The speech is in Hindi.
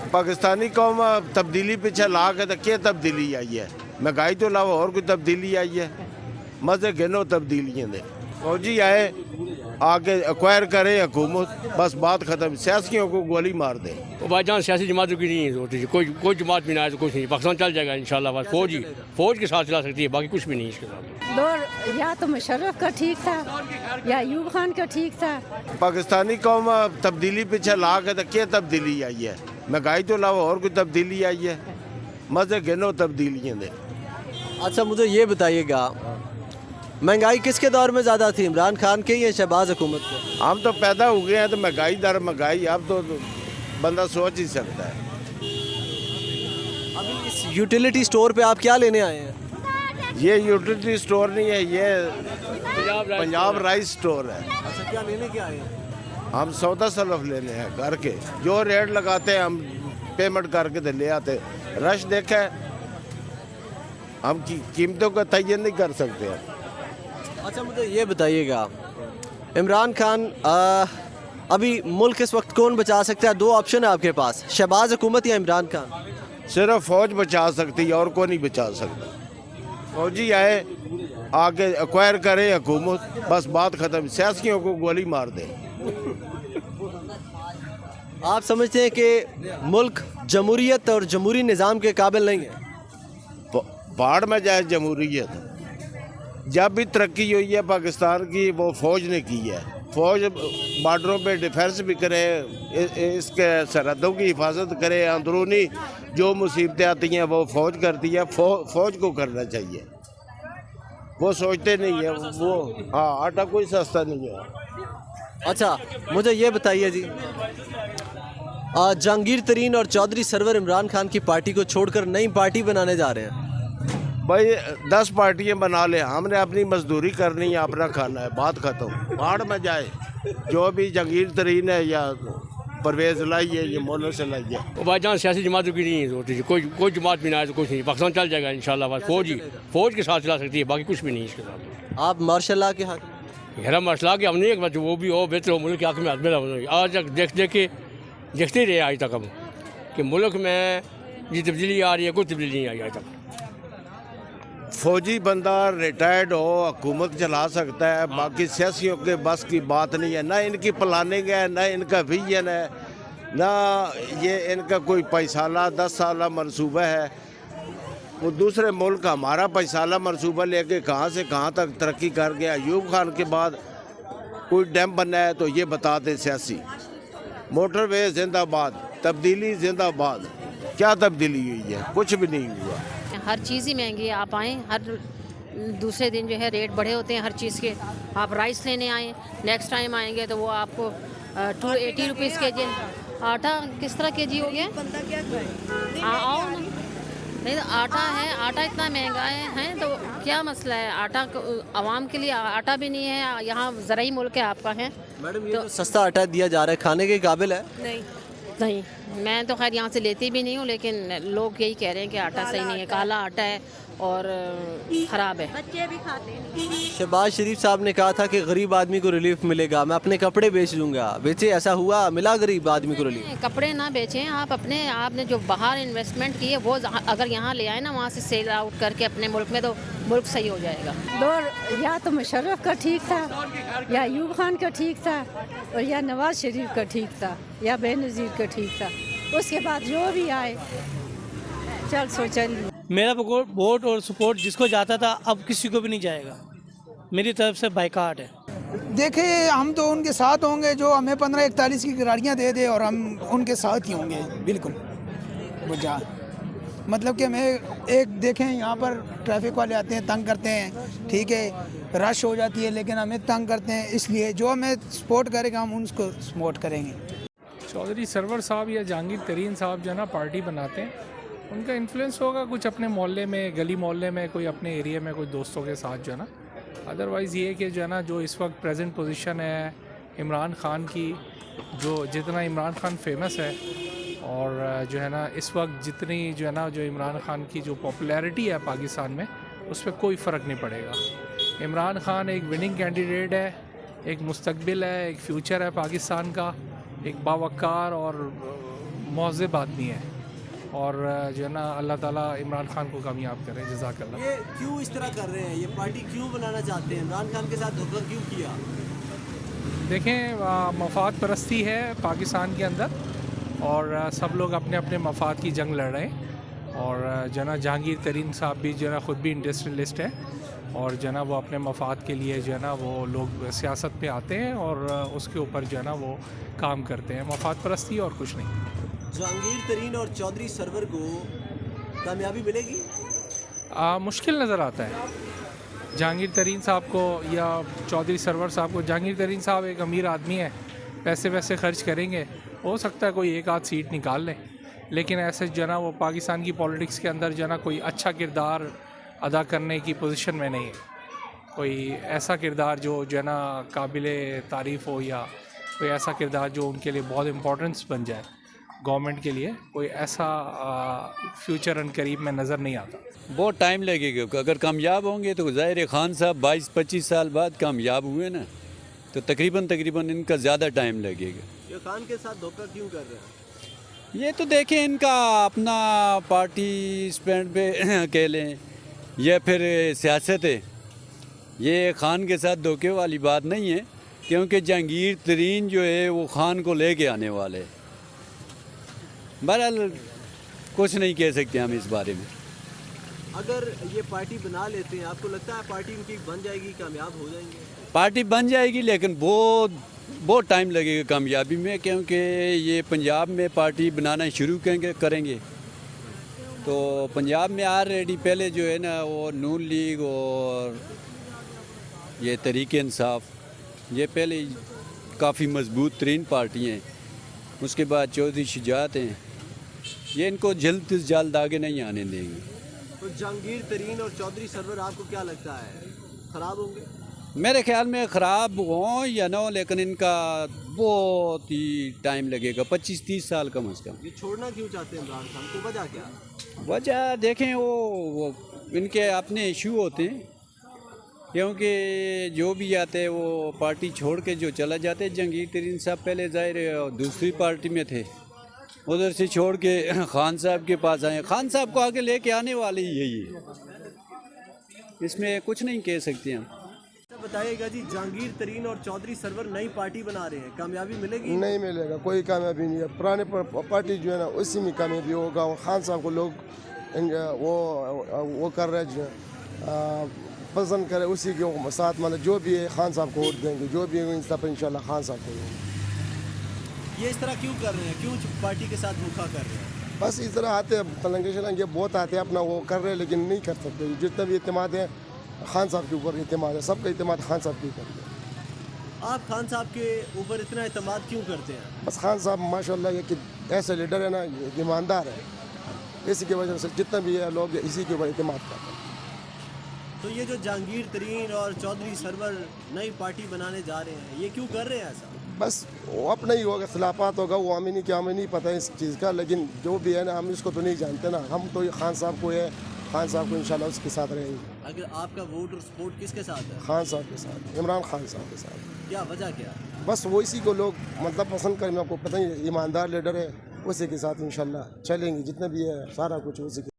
पाकिस्तानी कौम तब्दीली पीछे ला के तो क्या तब्दीली आई है? महंगाई तो अलावा और कोई तब्दीली आई है? मजे गिनो तब्दीलियाँ दे। फौजी आए आके एक्वायर करे हुकूमत, बस बात खत्म। सियासियों को गोली मार दे। तो भाईजान सियासी जमातों की नहीं होती, कोई जमात भी ना आए तो कुछ नहीं, पाकिस्तान चल जाएगा इंशाल्लाह। बस फौज के साथ चला सकती है, बाकी कुछ भी नहीं इसके साथ। दौर या तो मुशर्रफ का ठीक था या अयूब खान का ठीक था। पाकिस्तानी कौम तब्दीली पीछे ला के तो क्या तब्दीली आई है? महंगाई तो अलावा और कोई तब्दीली आई है? मजे गिनो तब्दीलियाँ दे। अच्छा मुझे ये बताइएगा, महंगाई किसके दौर में ज़्यादा थी, इमरान खान के या शहबाज हुकूमत के? हम तो पैदा हो गए हैं तो महंगाई दर महंगाई, अब तो बंदा सोच ही सकता है। अभी इस यूटिलिटी स्टोर पे आप क्या लेने आए हैं? ये यूटिलिटी स्टोर नहीं है, ये पंजाब राइस स्टोर है। अच्छा, क्या लेने क्या आए हैं? हम सौदा सलफ लेने हैं घर के, जो रेट लगाते हैं हम पेमेंट करके तो ले आते। रश देखा है, हम कीमतों का तयन नहीं कर सकते हैं। अच्छा मुझे ये बताइएगा, इमरान खान अभी मुल्क इस वक्त कौन बचा सकता है? दो ऑप्शन है आपके पास, शहबाज हुकूमत या इमरान खान। सिर्फ फौज बचा सकती है और कोई नहीं बचा सकता। फौजी आए आके एक्वायर करे हुकूमत, बस बात खत्म। सियासियों को गोली मार दे। आप समझते हैं कि मुल्क जमहूरियत और जमहूरी निज़ाम के काबिल नहीं है? पहाड़ में जाए जमहूरियत। जब भी तरक्की हुई है पाकिस्तान की, वो फौज ने की है। फौज बॉर्डरों पे डिफेंस भी करे, इसके सरहदों की हिफाजत करे, अंदरूनी जो मुसीबतें आती हैं वो फौज करती है। फौज को करना चाहिए, वो सोचते नहीं है। वो हाँ, आटा कोई सस्ता नहीं है। अच्छा मुझे ये बताइए जी, जहांगीर तरीन और चौधरी सरवर इमरान खान की पार्टी को छोड़कर नई पार्टी बनाने जा रहे हैं। भाई 10 पार्टियां बना ले, हमने अपनी मजदूरी करनी है, अपना खाना है, बात खत्म। पहाड़ में जाए जो भी जहांगीर तरीन है या परवेज लाई है, ये मोहल्ले से लाई है। तो भाईजान सियासी जमातों की नहीं होती, कोई जमात भी ना आए तो कुछ नहीं, पाकिस्तान चल जाएगा इंशाल्लाह। बस फौज के साथ चला सकती है, बाकी कुछ भी नहीं इसके साथ। आप मार्शल लॉ के हक में? गहरा मसला कि हम नहीं, एक वो भी हो बेहतर हो, मुल्क के हक में आदमी। आज तक देखते रहे आज तक हम कि मुल्क में ये तब्दीली आ रही है, कोई तब्दीली नहीं आई आज तक। फौजी बंदा रिटायर्ड हो, हुकूमत चला सकता है, बाकी सियासियों के बस की बात नहीं है। ना इनकी प्लानिंग है, ना इनका विजन है, ना ये इनका कोई 5 साला 10 साला मनसूबा है। वो दूसरे मुल्क हमारा 5 साला मनसूबा लेके कहाँ से कहाँ तक तरक्की कर गया। अयूब खान के बाद कोई डैम बनना है तो ये बताते सियासी। मोटरवे जिंदाबाद, तब्दीली जिंदाबाद। क्या तब्दीली हुई है? कुछ भी नहीं हुआ। हर चीज़ ही महंगी है। आप आएँ, हर दूसरे दिन जो है रेट बढ़े होते हैं हर चीज़ के। आप राइस लेने आएँ, नेक्स्ट टाइम आएंगे तो वो आपको 280 रुपीज़ के जी। आटा किस तरह के जी हो गया? हाँ आओ ना, नहीं तो आटा है, आटा इतना महंगा है तो क्या मसला है? आटा आवाम के लिए आटा भी नहीं है, यहाँ ज़राई मुल्क है आपका है। मैडम ये तो सस्ता आटा दिया जा रहा है, खाने के काबिल है? नहीं, मैं तो खैर यहाँ से लेती भी नहीं हूँ, लेकिन लोग यही कह रहे हैं कि आटा सही नहीं है, काला आटा है और ख़राब है। बच्चे भी खाते हैं। शहबाज शरीफ साहब ने कहा था कि गरीब आदमी को रिलीफ मिलेगा, मैं अपने कपड़े बेच दूंगा। बेचे, ऐसा हुआ? मिला गरीब आदमी को रिलीफ? कपड़े ना बेचें आप, आपने जो बाहर इन्वेस्टमेंट की है वो अगर यहाँ ले आए ना, वहाँ से सेल आउट करके अपने मुल्क में, तो मुल्क सही हो जाएगा। दौर या तो मुशर्रफ का ठीक था या अयूब खान का ठीक था और या नवाज शरीफ का ठीक था या बेनज़ीर का ठीक था। उसके बाद जो भी आए चल सोचल। मेरा वोट और सपोर्ट जिसको जाता था अब किसी को भी नहीं जाएगा। मेरी तरफ से बाइकाट है। देखिए हम तो उनके साथ होंगे जो हमें 1541 की गाड़ियाँ दे दे और हम उनके साथ ही होंगे बिल्कुल। वो जा मतलब कि हमें एक देखें, यहाँ पर ट्रैफिक वाले आते हैं, तंग करते हैं, ठीक है, रश हो जाती है, लेकिन हमें तंग करते हैं। इसलिए जो हमें सपोर्ट करेगा हम उनको सपोर्ट करेंगे। चौधरी सरवर साहब या जहांगीर तरीन साहब जो है ना पार्टी बनाते हैं, उनका इन्फ्लुएंस होगा कुछ अपने मोहल्ले में, गली मोहल्ले में, कोई अपने एरिया में, कोई दोस्तों के साथ जो है ना। अदरवाइज़ ये कि जो है ना, जो इस वक्त प्रेजेंट पोजीशन है इमरान खान की, जो जितना इमरान खान फेमस है और जो है ना इस वक्त जितनी जो है ना जो इमरान खान की जो पॉपुलैरिटी है पाकिस्तान में, उस पर कोई फ़र्क नहीं पड़ेगा। इमरान खान एक विनिंग कैंडिडेट है, एक मुस्तकबिल है, एक फ्यूचर है पाकिस्तान का, एक बावकार और महज़ब आदमी है और जो है ना अल्लाह ताला इमरान खान को कामयाब करे। जज़ाकल्लाह। ये क्यों इस तरह कर रहे हैं, ये पार्टी क्यों बनाना चाहते हैं, इमरान खान के साथ धोखा क्यों किया? देखें मफाद परस्ती है पाकिस्तान के अंदर और सब लोग अपने अपने मफाद की जंग लड़ रहे हैं और जो है ना जहांगीर तरीन साहब भी जो है ना ख़ुद भी इंडस्ट्रियलिस्ट है और जो है ना वो अपने मफाद के लिए जो है ना वो लोग सियासत पे आते हैं और उसके ऊपर जो है ना वो काम करते हैं, मफाद परस्ती और कुछ नहीं। जहांगीर तरीन और चौधरी सरवर को कामयाबी मिलेगी? मुश्किल नज़र आता है जहांगीर तरीन साहब को या चौधरी सरवर साहब को। जहांगीर तरीन साहब एक अमीर आदमी है, पैसे वैसे खर्च करेंगे, हो सकता है कोई एक आध सीट निकाल लें, लेकिन ऐसे जो है ना वो पाकिस्तान की पॉलिटिक्स के अंदर जो है ना कोई अच्छा किरदार अदा करने की पोजीशन में नहीं है। कोई ऐसा किरदार जो है ना काबिल तारीफ़ हो या कोई ऐसा किरदार जो उनके लिए बहुत इम्पोर्टेंस बन जाए गवर्नमेंट के लिए, कोई ऐसा फ्यूचर एंड करीब में नज़र नहीं आता। बहुत टाइम लगेगा। अगर कामयाब होंगे तो ज़ाहिर है खान साहब 22-25 साल बाद कामयाब हुए ना, तो तकरीबन इनका ज़्यादा टाइम लगेगा। ये खान के साथ धोखा क्यों कर रहे हैं? ये तो देखें इनका अपना पार्टी स्टैंड पे कह लें या फिर सियासत है, ये खान के साथ धोखे वाली बात नहीं है, क्योंकि जहांगीर तरीन जो है वो खान को लेके आने वाले। बहरहाल कुछ नहीं कह सकते हम इस बारे में। अगर ये पार्टी बना लेते हैं, आपको लगता है पार्टी इनकी बन जाएगी, कामयाब हो जाएंगे? पार्टी बन जाएगी लेकिन बहुत टाइम लगेगा कामयाबी में, क्योंकि ये पंजाब में पार्टी बनाना शुरू करेंगे तो पंजाब में ऑलरेडी पहले जो है ना वो नून लीग और ये तहरीक इंसाफ ये पहले काफ़ी मजबूत तरीन पार्टी हैं। उसके बाद चौधरी शुजात हैं, ये इनको जल्द से जल्द आगे नहीं आने देंगे। तो जहांगीर तरीन और चौधरी सरवर आपको क्या लगता है ख़राब होंगे? मेरे ख्याल में ख़राब हों या ना हो, लेकिन इनका बहुत ही टाइम लगेगा, 25-30 साल कम अज़ कम। ये छोड़ना क्यों चाहते हैं इमरान खान को, वजह क्या? वजह देखें वो इनके अपने इशू होते हैं, क्योंकि जो भी आते हैं वो पार्टी छोड़ के जो चला जाते हैं। जहांगीर तरीन साहब पहले ज़ाहिर दूसरी पार्टी में थे, उधर से छोड़ के खान साहब के पास आए। खान साहब को आगे लेके आने वाले यही है, इसमें कुछ नहीं कह सकते हम। बताइएगा जी, जहांगीर तरीन और चौधरी सरवर नई पार्टी बना रहे हैं, कामयाबी मिलेगी? नहीं मिलेगा, कोई कामयाबी नहीं है। पुराने पार्टी जो है ना उसी में कामयाबी होगा। खान साहब को लोग वो कर रहे हैं, पसंद करे, उसी के साथ मतलब जो भी है खान साहब को वोट देंगे, जो भी है इंशाल्लाह खान साहब को। ये इस तरह क्यों कर रहे हैं, क्यों पार्टी के साथ धोखा कर रहे हैं? बस इस तरह आते हैं तलंगे शलंगे बहुत आते हैं, अपना वो कर रहे हैं, लेकिन नहीं कर सकते। जितना भी इत्तेमाद है खान साहब के ऊपर इत्तेमाद है, सबका इत्तेमाद खान साहब के ऊपर। आप खान साहब के ऊपर इतना इत्तेमाद क्यों करते हैं? बस खान साहब माशाल्लाह कि ऐसे लीडर है ना, ईमानदार है, इसी की वजह से जितना भी है लोग इसी के ऊपर इत्तेमाद करते हैं। तो ये जो जहांगीर तरीन और चौधरी सरवर नई पार्टी बनाने जा रहे हैं, ये क्यों कर रहे हैं ऐसा? बस वो अपना ही होगा, खिलाफात होगा, वो हमें नहीं पता है इस चीज़ का, लेकिन जो भी है ना हम इसको तो नहीं जानते ना। हम तो ये खान साहब को है, खान साहब को इंशाल्लाह उसके साथ रहेंगे। अगर आपका वोट और सपोर्ट किसके साथ है? खान साहब के साथ, इमरान खान साहब के साथ। क्या वजह क्या? बस वो इसी को लोग मतलब पसंद करें, आपको पता ही ईमानदार लीडर है, उसी के साथ इंशाल्लाह चलेंगे, जितना भी है सारा कुछ उसी के